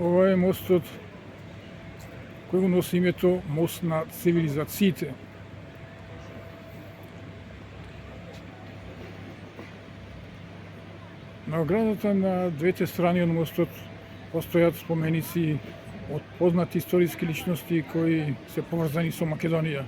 Ова е мостот кој го носи името Мост на цивилизациите. На оградата на двете страни од мостот постојат споменици од познати историски личности кои се поврзани со Македонија.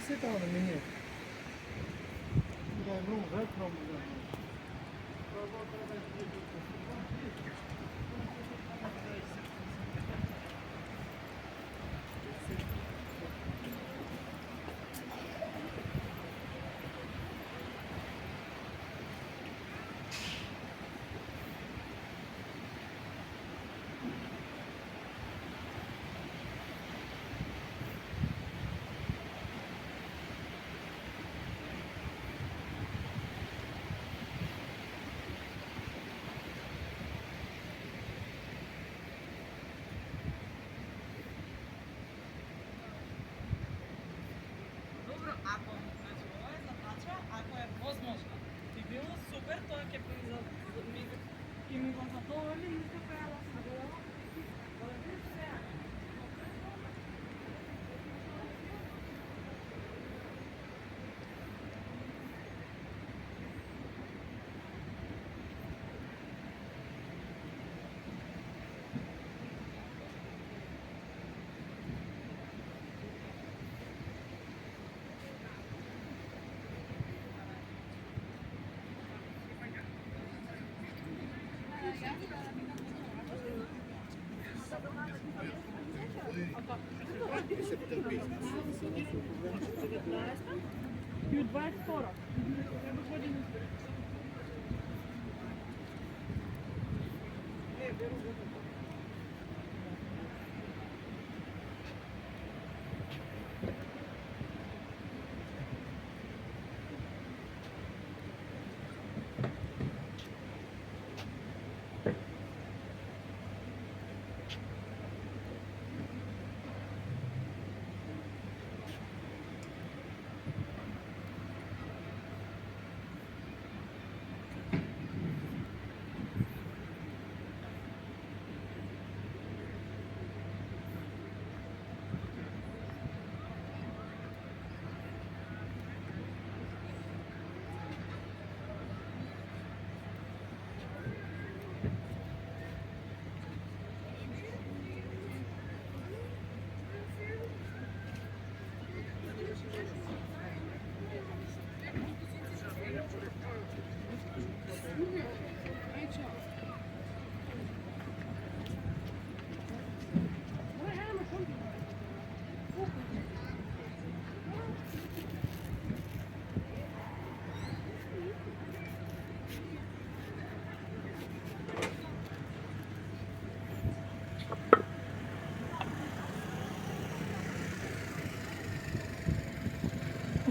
Sit down a minute. You have room right from Ako, znači, ovo je zadača, ako je возможно. Би било супер, тоа ќе ми го задоволи и ќе појава се голема. И 22.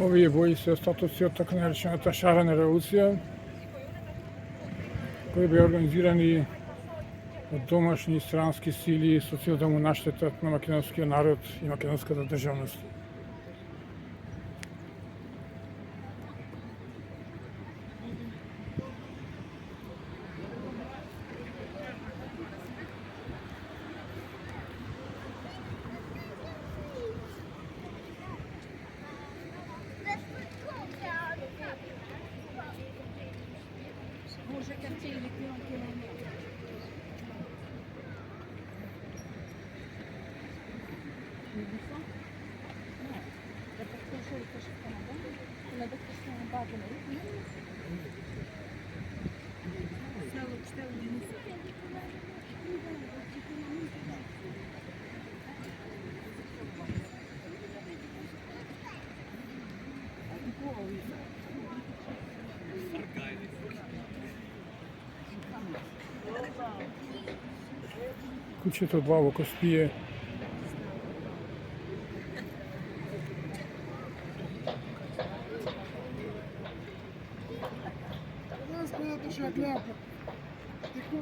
Овие бои се остатоци од така наречената шарена револуција, кои беа организирани од домашни и странски сили со цел да му наштетат на македонскиот народ и македонската државност. Може quartier, il était en quelle année? Куќето длабоко спие. Аз която ще гледам. Теко,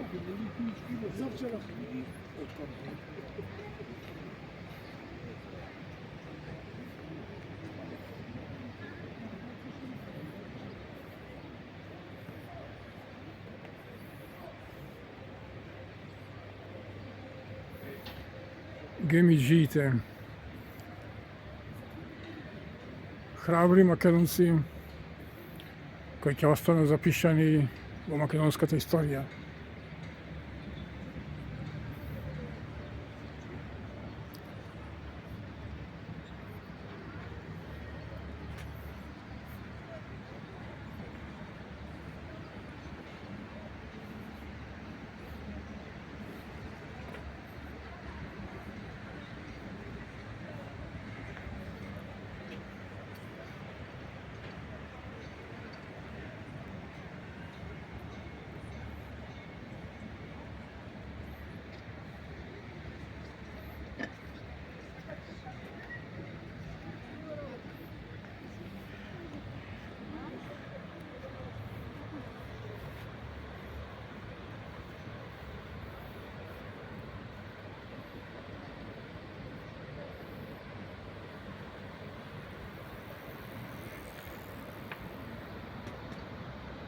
завчера. Гемиджиите, храбри македонци кои ќе останат запишани во македонската историја.